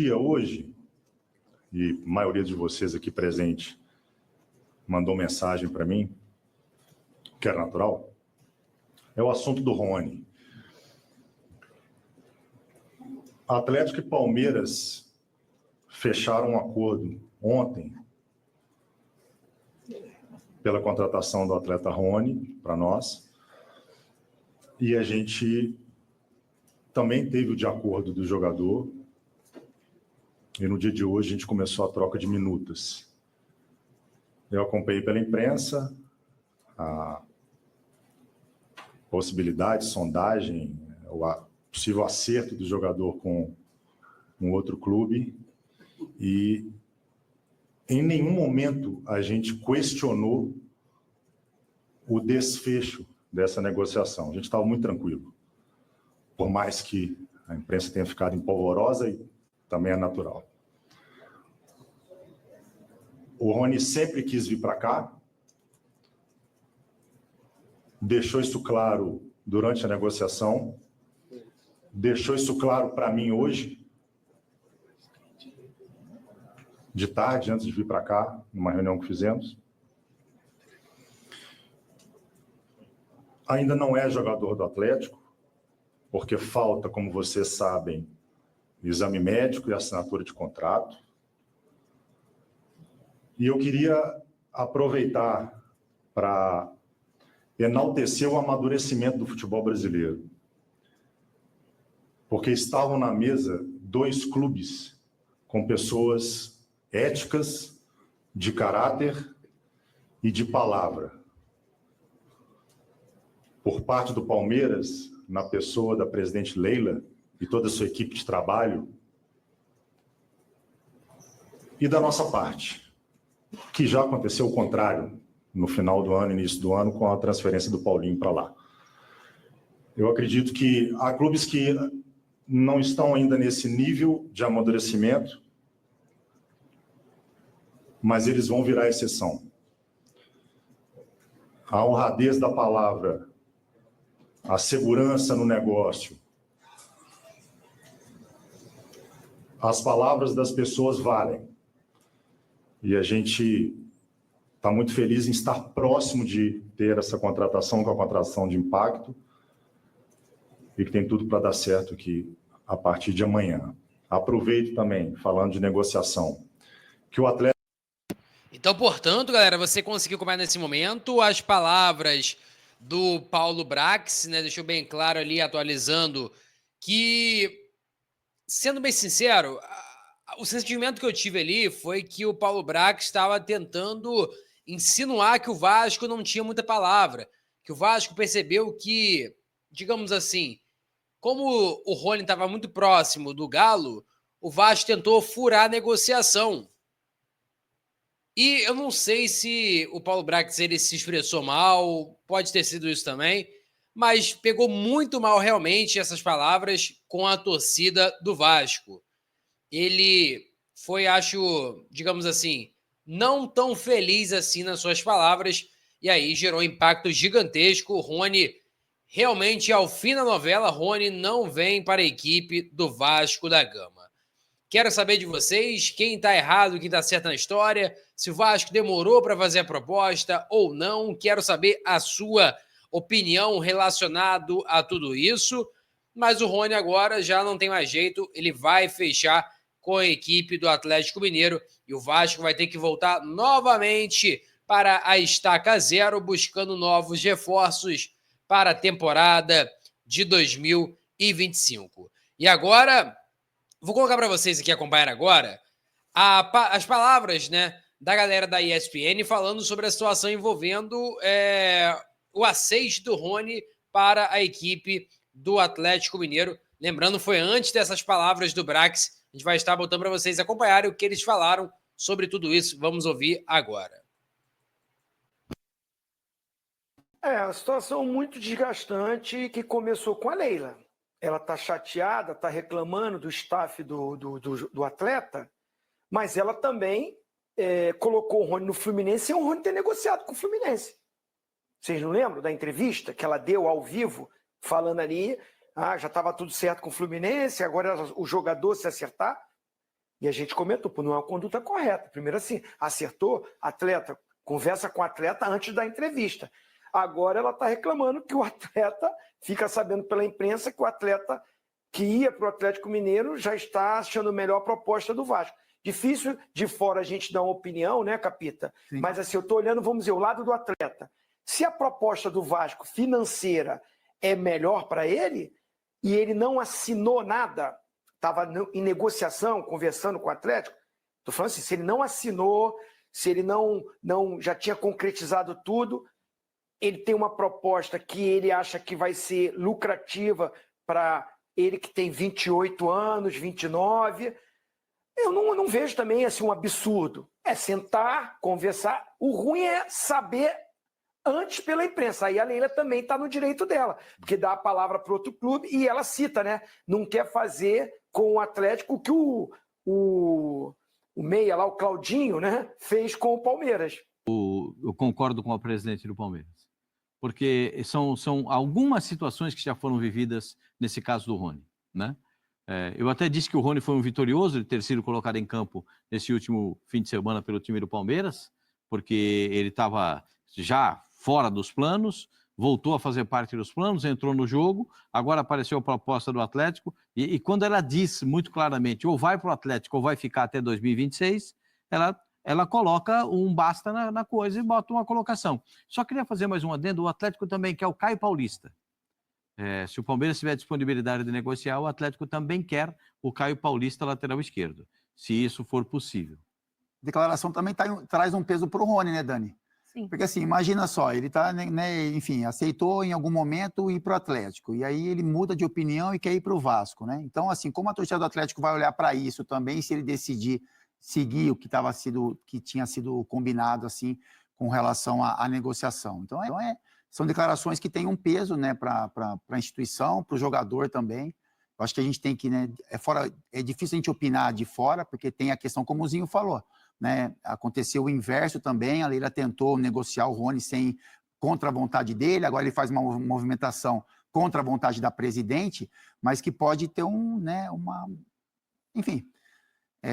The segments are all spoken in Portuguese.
dia hoje, e a maioria de vocês aqui presente mandou mensagem para mim, que era natural, é o assunto do Rony. Atlético e Palmeiras fecharam um acordo ontem pela contratação do atleta Rony para nós, e a gente também teve o de acordo do jogador, e no dia de hoje a gente começou a troca de minutas. Eu acompanhei pela imprensa a possibilidade, sondagem, o possível acerto do jogador com um outro clube, e em nenhum momento a gente questionou o desfecho dessa negociação. A gente estava muito tranquilo, por mais que a imprensa tenha ficado empolvorosa, e também é natural. O Rony sempre quis vir para cá, deixou isso claro durante a negociação, deixou isso claro para mim hoje, de tarde, antes de vir para cá, numa reunião que fizemos. Ainda não é jogador do Atlético, porque falta, como vocês sabem, exame médico e assinatura de contrato. E eu queria aproveitar para enaltecer o amadurecimento do futebol brasileiro, porque estavam na mesa 2 clubes com pessoas éticas, de caráter e de palavra. Por parte do Palmeiras, na pessoa da presidente Leila e toda a sua equipe de trabalho, e da nossa parte, que já aconteceu o contrário no final do ano, início do ano, com a transferência do Paulinho para lá. Eu acredito que há clubes que não estão ainda nesse nível de amadurecimento, mas eles vão virar exceção. A honradez da palavra, a segurança no negócio, as palavras das pessoas valem. E a gente está muito feliz em estar próximo de ter essa contratação, com a contratação de impacto, e que tem tudo para dar certo aqui a partir de amanhã. Aproveito também, falando de negociação, que o atleta... Então, portanto, galera, você conseguiu acompanhar nesse momento as palavras do Paulo Brax, né? Deixou bem claro ali, atualizando, que, sendo bem sincero, o sentimento que eu tive ali foi que o Paulo Brax estava tentando insinuar que o Vasco não tinha muita palavra, que o Vasco percebeu que, digamos assim, como o Rony estava muito próximo do Galo, o Vasco tentou furar a negociação. E eu não sei se o Paulo Brax ele se expressou mal, pode ter sido isso também, mas pegou muito mal realmente essas palavras com a torcida do Vasco. Ele foi, acho, digamos assim, não tão feliz assim nas suas palavras, e aí gerou um impacto gigantesco. O Rony, realmente, ao fim da novela, Rony não vem para a equipe do Vasco da Gama. Quero saber de vocês, quem está errado, quem está certo na história, se o Vasco demorou para fazer a proposta ou não. Quero saber a sua opinião relacionado a tudo isso. Mas o Rony agora já não tem mais jeito, ele vai fechar com a equipe do Atlético Mineiro e o Vasco vai ter que voltar novamente para a estaca zero, buscando novos reforços para a temporada de 2025. E agora... vou colocar para vocês aqui acompanhar agora as palavras, né, da galera da ESPN falando sobre a situação envolvendo o aceite do Rony para a equipe do Atlético Mineiro. Lembrando, foi antes dessas palavras do Brax. A gente vai estar botando para vocês acompanharem o que eles falaram sobre tudo isso. Vamos ouvir agora. A situação muito desgastante que começou com a Leila. Ela está chateada, está reclamando do staff do atleta, mas ela também colocou o Rony no Fluminense sem o Rony ter negociado com o Fluminense. Vocês não lembram da entrevista que ela deu ao vivo, falando ali, já estava tudo certo com o Fluminense, agora o jogador se acertar? E a gente comentou, pô, não é uma conduta correta. Primeiro assim, acertou, atleta, conversa com o atleta antes da entrevista. Agora ela está reclamando que o atleta fica sabendo pela imprensa que o atleta que ia para o Atlético Mineiro já está achando melhor a proposta do Vasco. Difícil de fora a gente dar uma opinião, né, Capita? Sim. Mas assim, eu estou olhando, vamos dizer, o lado do atleta. Se a proposta do Vasco financeira é melhor para ele, e ele não assinou nada, estava em negociação, conversando com o Atlético, estou falando assim, se ele não assinou, se ele não já tinha concretizado tudo, ele tem uma proposta que ele acha que vai ser lucrativa para ele que tem 28 anos, 29, eu não vejo também assim, um absurdo. É sentar, conversar. O ruim é saber antes pela imprensa. Aí a Leila também está no direito dela, porque dá a palavra para outro clube e ela cita, né? Não quer fazer com o Atlético o que o meia lá, o Claudinho, né, fez com o Palmeiras. Eu concordo com o presidente do Palmeiras, porque são algumas situações que já foram vividas nesse caso do Rony, né? Eu até disse que o Rony foi um vitorioso de ter sido colocado em campo nesse último fim de semana pelo time do Palmeiras, porque ele estava já fora dos planos, voltou a fazer parte dos planos, entrou no jogo, agora apareceu a proposta do Atlético, e quando ela diz muito claramente ou vai para o Atlético ou vai ficar até 2026, ela coloca um basta na coisa e bota uma colocação. Só queria fazer mais um adendo, o Atlético também quer o Caio Paulista. Se o Palmeiras tiver disponibilidade de negociar, o Atlético também quer o Caio Paulista, lateral esquerdo, se isso for possível. A declaração também traz um peso para o Rony, né, Dani? Sim. Porque assim, imagina só, ele tá, né, enfim, aceitou em algum momento ir para o Atlético, e aí ele muda de opinião e quer ir para o Vasco, né? Então, assim, como a torcida do Atlético vai olhar para isso também, se ele decidir seguir o que tinha sido combinado, assim, com relação à negociação. Então, são declarações que têm um peso, né, para a instituição, para o jogador também. Eu acho que a gente tem que, né, é difícil a gente opinar de fora, porque tem a questão, como o Zinho falou, né, aconteceu o inverso também, a Leila tentou negociar o Rony contra a vontade dele, agora ele faz uma movimentação contra a vontade da presidente, mas que pode ter enfim,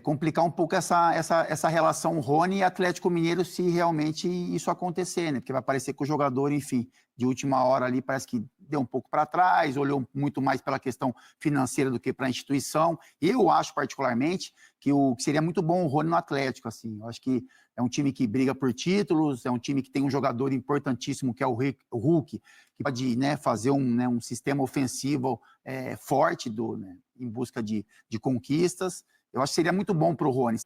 complicar um pouco essa relação Rony e Atlético Mineiro se realmente isso acontecer, né? Porque vai parecer que o jogador, enfim, de última hora ali parece que deu um pouco para trás, olhou muito mais pela questão financeira do que para a instituição. Eu acho particularmente que seria muito bom o Rony no Atlético, assim. Eu acho que é um time que briga por títulos, é um time que tem um jogador importantíssimo que é o Hulk, que pode, né, fazer um sistema ofensivo forte em busca de conquistas. Eu acho que seria muito bom para o Rony.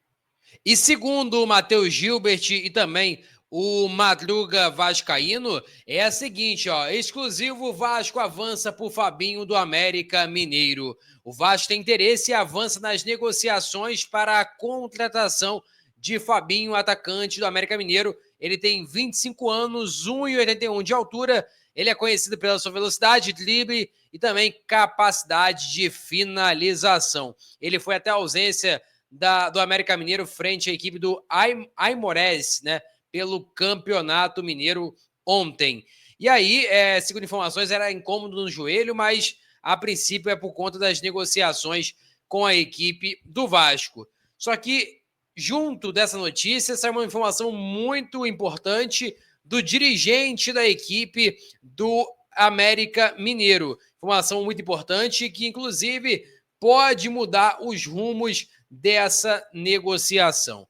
E segundo o Matheus Gilbert e também o Madruga Vascaíno, é a seguinte, ó, exclusivo Vasco avança por Fabinho do América Mineiro. O Vasco tem interesse e avança nas negociações para a contratação de Fabinho, atacante do América Mineiro. Ele tem 25 anos, 1,81 de altura. Ele é conhecido pela sua velocidade, drible e também capacidade de finalização. Ele foi até a ausência do América Mineiro frente à equipe do Aimorés, né, pelo Campeonato Mineiro ontem. E aí, segundo informações, era incômodo no joelho, mas a princípio é por conta das negociações com a equipe do Vasco. Só que, junto dessa notícia, saiu uma informação muito importante do dirigente da equipe do América Mineiro. Informação muito importante que, inclusive, pode mudar os rumos dessa negociação.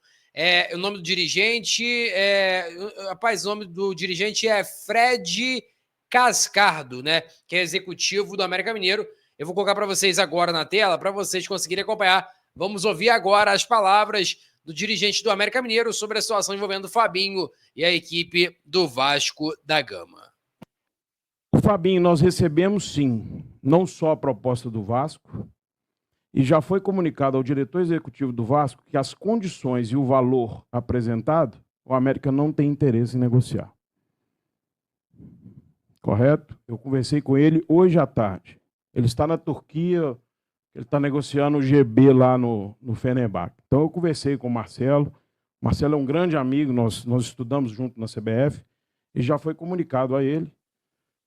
O nome do dirigente o nome do dirigente é Fred Cascardo, né? Que é executivo do América Mineiro. Eu vou colocar para vocês agora na tela, para vocês conseguirem acompanhar. Vamos ouvir agora as palavras do dirigente do América Mineiro sobre a situação envolvendo o Fabinho e a equipe do Vasco da Gama. O Fabinho, nós recebemos sim, não só a proposta do Vasco, e já foi comunicado ao diretor executivo do Vasco que as condições e o valor apresentado, o América não tem interesse em negociar. Correto? Eu conversei com ele hoje à tarde. Ele está na Turquia, ele está negociando o GB lá no Fenerbahçe. Então eu conversei com o Marcelo. O Marcelo é um grande amigo, nós estudamos junto na CBF, e já foi comunicado a ele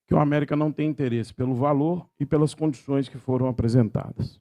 que o América não tem interesse pelo valor e pelas condições que foram apresentadas.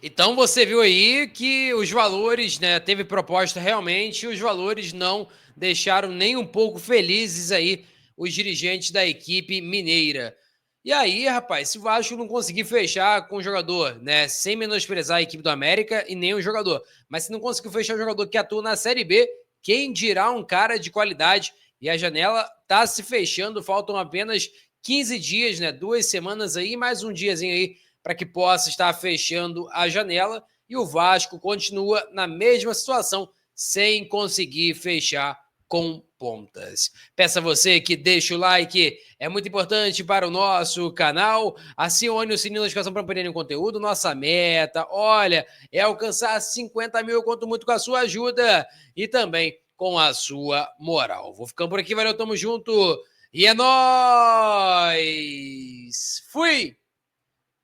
Então você viu aí que os valores, né, teve proposta realmente, e os valores não deixaram nem um pouco felizes aí os dirigentes da equipe mineira. E aí, rapaz, se o Vasco não conseguir fechar com o jogador, né, sem menosprezar a equipe do América e nem o jogador, mas se não conseguir fechar o jogador que atua na Série B, quem dirá um cara de qualidade? E a janela tá se fechando, faltam apenas 15 dias, né, 2 semanas aí, mais um diazinho aí para que possa estar fechando a janela, e o Vasco continua na mesma situação, sem conseguir fechar com pontas. Peço a você que deixe o like, é muito importante para o nosso canal. Acione o sininho da notificação para não perder nenhum conteúdo. Nossa meta, olha, é alcançar 50 mil, eu conto muito com a sua ajuda e também com a sua moral. Vou ficando por aqui, valeu, tamo junto e é nóis! Fui!